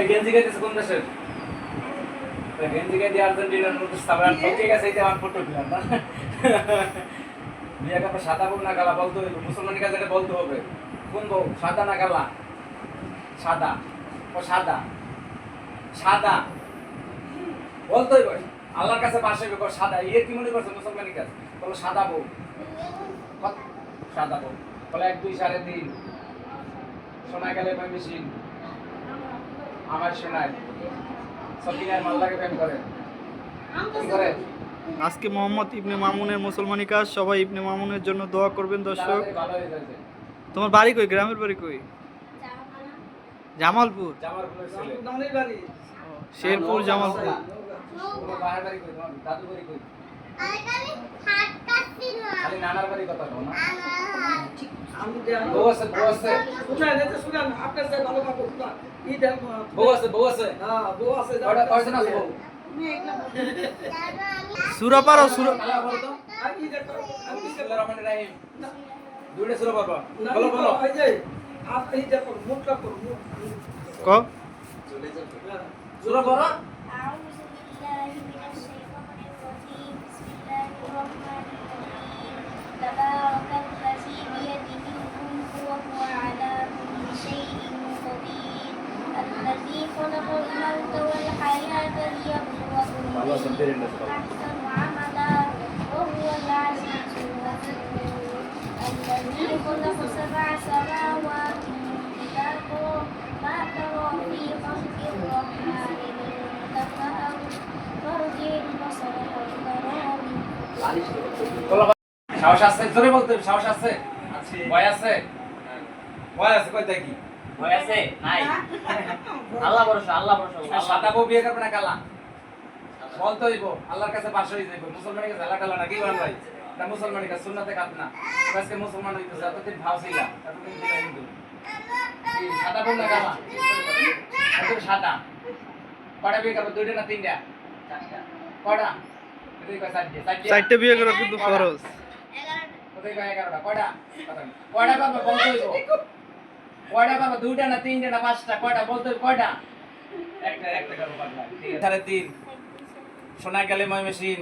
গেঞ্জি গাইতেছে কোন দেশের? গেঞ্জি গাইতে আর্জেন্টিনার মধ্যে সাবান ঠকে গেছে এটা আমার ফটো দিলাম না। বিয়ে কাপড় সাদা বউ না কালা বলতে হবে, মুসলমানের কাছে এটা বলতে হবে। কোন বউ সাদা না কালা? সাদা। ও সাদা সাদা বলতে হবে। আল্লাহর কাছে পাশে সাদা ইয়ে কি মনে করছে মুসলমানের কাছে বলো সাদা বউ। সাদা বউ বলে 1 2 3.5 শোনা গেলে মেশিন আমার শোনায় সকিনার মাল্লাকে প্রেম করে কি করে। আজকে মোহাম্মদ ইবনে মামুনের মুসলমানি কাজ, সবাই ইবনে মামুনের জন্য দোয়া করবেন দর্শক। ভালো হয়ে যাচ্ছে। তোমার বাড়ি কই? গ্রামের বাড়ি কই? জামালপুর। জামালপুরের ছেলে নামের বাড়ি শেরপুর জামালপুর। তোমার বাবার বাড়ি কই? তোমার দাদু বাড়ি কই? আমি হাত কাটছি না খালি নানার বাড়ি কথা বলো না। আমি যে বউ আছে শুনাই না শুনান আপনার সাথে ভালো কথা শুনা ই দেখো বউ আছে হ্যাঁ বউ আছে কয়জন আছে বউ? সূরা পারো সূরা। আল্লাহ বলো তো আর ই দেখো আমি বিসমিল্লাহির রহমানির রহিম দুইটা সূরা পড়বা না বলো বলো এই যে আপ এই দেখো মুখটা করো মুখ ক সূরা পড়ো। أعوذ بالله من الشيطان الرجيم بسم الله الرحمن الرحيم تبارك الذي بيده الملك وهو على كل شيء قدير الذي خلق الموت والحياة ليبلوكم أيكم أحسن عملا وهو العزيز الغفور الذي خلق 7 سماوات طباقا ما ترى في خلق الرحمن من تفاوت فارجع البصر هل ترى من বলো সাহস আছে জোরে বলতে হবে, সাহস আছে ভয় আছে ভয় আছে কই দেখি ভয় আছে নাই আল্লাহ ভরসা আর সাদা বউ বিয়ে করবে না কালা বলতে হইব আল্লাহর কাছে পাশে হয়ে যাইব মুসলমানের কাছে আল্লাহ কালা না কি বল ভাই না মুসলমানের কাছে সুন্নাতে কাট না আজকে মুসলমান হইতেছে এতদিন ভাও ছিল এতদিন ছিল হিন্দু কি সাদা বউ না কালা এত সাদা কয়টা বিয়ে করবে দুইটা না তিনটা কয়টা এদিকে কয় চারটে চারটে বিয়ে করা কিন্তু ফরজ। কোথায় কয় 11টা কয়টা কয়টা পারবে বলতে হইব কয়টা পারবে দুইটা না তিনটা না পাঁচটা কয়টা বলতে হইব কয়টা একটা করবো পারবা ঠিক আছে 3.5 শোনা গেলে ময় মেশিন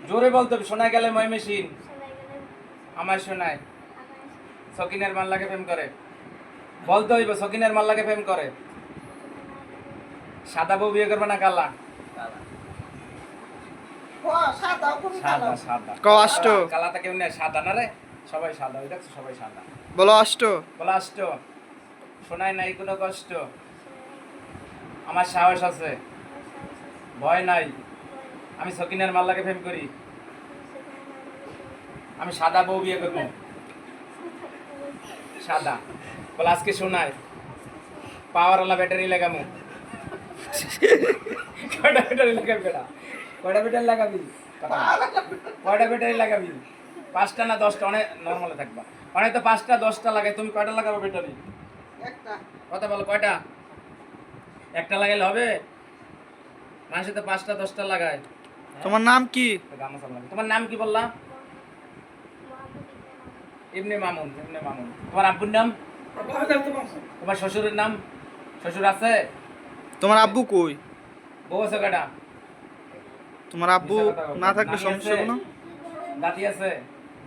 জোরে বলতে হবে শোনা গেলে ময় মেশিন আমার শোনায় সকিনের মাল্লাকে প্রেম করে বলতে হইব সকিনের মাল্লাকে প্রেম করে সাদা বউ বিয়ে করবে না কালা সাদা কোন সাদা সাদা ক অষ্ট। কালাটা কেউ নেই সাদা না রে সবাই সাদা ওই দেখছো সবাই সাদা বলো অষ্ট। কষ্ট শোনায় নাই কোনো কষ্ট আমার সাহস আছে ভয় নাই আমি সকিনের মাল্লাকে প্রেম করি আমি সাদা বউ বিয়ে করবো সাদা বলে আজকে শোনায় পাওয়ারওয়ালা ব্যাটারি লাগামু কয়টা ব্যাটারি লাগাবি বেটা কয়টা ব্যাটারি লাগাবি কয়টা ব্যাটারি লাগাবি 5টা না 10টা অনেক নর্মালে থাকবা অনেক তো 5টা 10টা লাগে তুমি কয়টা লাগাবে ব্যাটারি একটা কথা বলো কয়টা একটা লাগাইলে হবে মানুষে তো 5টা 10টা লাগায় তোমার নাম কি? গামছা লাগে তোমার নাম কি বললা ইবনে মামুন তোমার আব্বুর নাম ভালো দেখতে পাচ্ছ তোমার শ্বশুরের নাম শ্বশুর আছে তোমার আব্বু কই? বউ আছে কয়টা তোমার আব্বু না থাকলে সমস্যা হবে না? দাদি আছে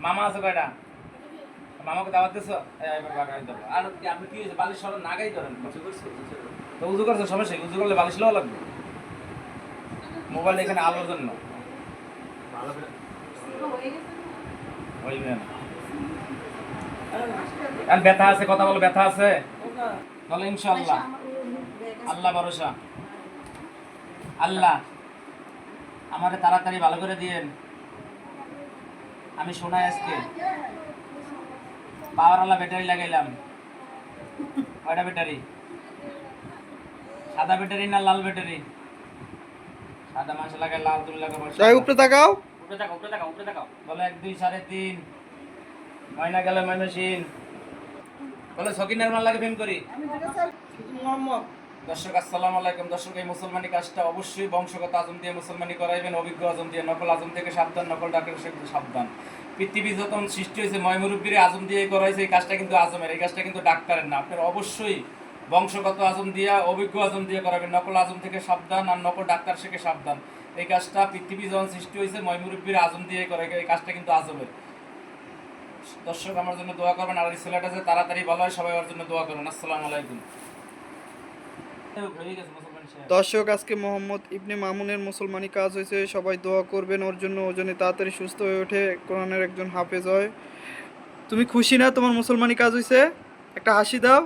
মামা আছে কয়টা মামাকে দাওয়াত দিছো এবার লাগাই দেবো আর কি আপনি কি হয়েছে বালিশ সরো নাগাই ধরেন তো উজু করছে সমস্যা কি? উজু করলে বালিশ লওয়া লাগবে মোবাইল এখানে আলোর জন্য হইবে না আর ব্যথা আছে কথা বলো ব্যথা আছে বলো ইনশাআল্লাহ আল্লাহ ভরসা আল্লাহ আমারে তাড়াতাড়ি ভালো করে দিয়েন আমি শোনাই আজকে পাওয়ারওয়ালা ব্যাটারি লাগাইলাম কয়টা ব্যাটারি সাদা ব্যাটারি না লাল ব্যাটারি সাদা মাছ লাগাই লাল দুল লাগাবো যাই উপরে তাকাও। উপরে তাকাও বলে 1 2 3.5 ময়না গেলে ময়মনসিং বলে সকিনের মাল্লাকে প্রেম করি মোহাম্মদ দর্শক আসসালামু আলাইকুম দর্শক এই মুসলমানি কাজটা অবশ্যই বংশগত আজম দিয়ে মুসলমানি করাইবেন অভিজ্ঞ আজম দিয়ে নকল আজম থেকে সাবধান নকল ডাক্তার থেকে সাবধান পৃথিবী যখন সৃষ্টি হয়েছে ময়মুরব্বীর আজম দিয়ে করাইছে এই কাজটা কিন্তু আজমের এই কাজটা কিন্তু ডাক্তারের না আপনারা অবশ্যই বংশগত আজম দিয়া, অভিজ্ঞ আজম দিয়ে করাবেন। নকল আজম থেকে সাবধান, আর নকল ডাক্তার থেকে সাবধান। এই কাজটা পৃথিবী যখন সৃষ্টি হয়েছে ময়মুরব্বীর আজম দিয়ে করে, এই কাজটা কিন্তু আজমের। দর্শক আমার জন্য দোয়া করবেন, আর এই ছেলেটা যে তাড়াতাড়ি ভালো হয়, সবাই ওর জন্য দোয়া করবেন। আসসালামু আলাইকুম। হয়ে গেছে মুসলমান সাহেব। দর্শক, আজকে মোহাম্মদ ইবনে মামুনের মুসলমানি কাজ হয়েছে, সবাই দোয়া করবেন ওর জন্য, ও যেন তাড়াতাড়ি সুস্থ হয়ে ওঠে, কোরআনের একজন হাফেজ হয়। তুমি খুশি না তোমার মুসলমানি কাজ হয়েছে? একটা হাসি দাও।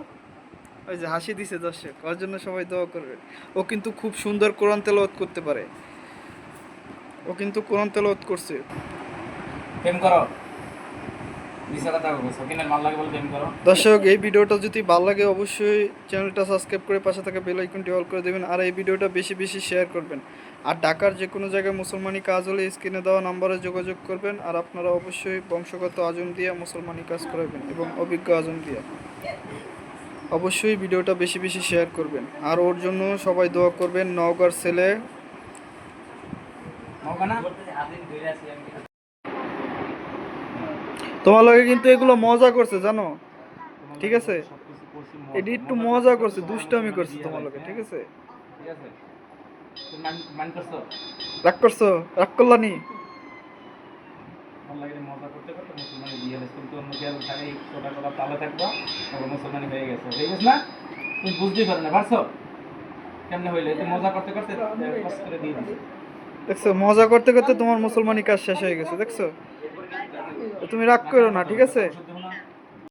ওই যে হাসি দিছে দর্শক, ওর জন্য সবাই দোয়া করবে। ও কিন্তু খুব সুন্দর কোরআন তেলাওয়াত করতে পারে, ও কিন্তু কোরআন তেলাওয়াত করছে। প্রেম করো, মিছা কথা বলছো, কিনে মাল লাগে বলে প্রেম করো। দর্শক, এই ভিডিওটা যদি ভালো লাগে অবশ্যই চ্যানেলটা সাবস্ক্রাইব করে পাশে থাকা বেল আইকনটি অল করে দেবেন, আর এই ভিডিওটা বেশি বেশি শেয়ার করবেন। আর ঢাকার যে কোনো জায়গায় মুসলমানি কাজ হলে স্ক্রিনে দেওয়া নাম্বারে যোগাযোগ করবেন। আর আপনারা অবশ্যই বংশগত আজম দিয়ে মুসলমানি কাজ করাবেন এবং অভিজ্ঞ আজম দিয়ে। অবশ্যই ভিডিওটা বেশি বেশি শেয়ার করবেন, আর ওর জন্য সবাই দোয়া করবেন। নওগাঁর ছেলে, মৌকা না? আদিন ধরে আছি আমি। তোমার লগে কিন্তু এগুলো মজা করছে জানো, ঠিক আছে? এটি একটু মজা করছে, দুষ্টামি করছে তোমার লগে, ঠিক আছে? ঠিক আছে, তুমি মান করছো? রাগ করছো? রাগ করলানি? ভাল লাগে মজা করতে করতে মুসলমানি বিয়ে হলে তুমি তো অন্য বিয়ে থাকে ছোটা ছোটা তালে থাকবা, তবে মুসলমানি হয়ে গেছে না? তুমি বুঝতেই পারো না, পারছো কেমনে হইলে? তুমি মজা করতে করতে কষ্ট করে দিয়ে দিচ্ছি। দেখছো, মজা করতে করতে তোমার মুসলমানি কাজ শেষ হয়ে গেছে, দেখছো? তুমি রাগ করো না, ঠিক আছে?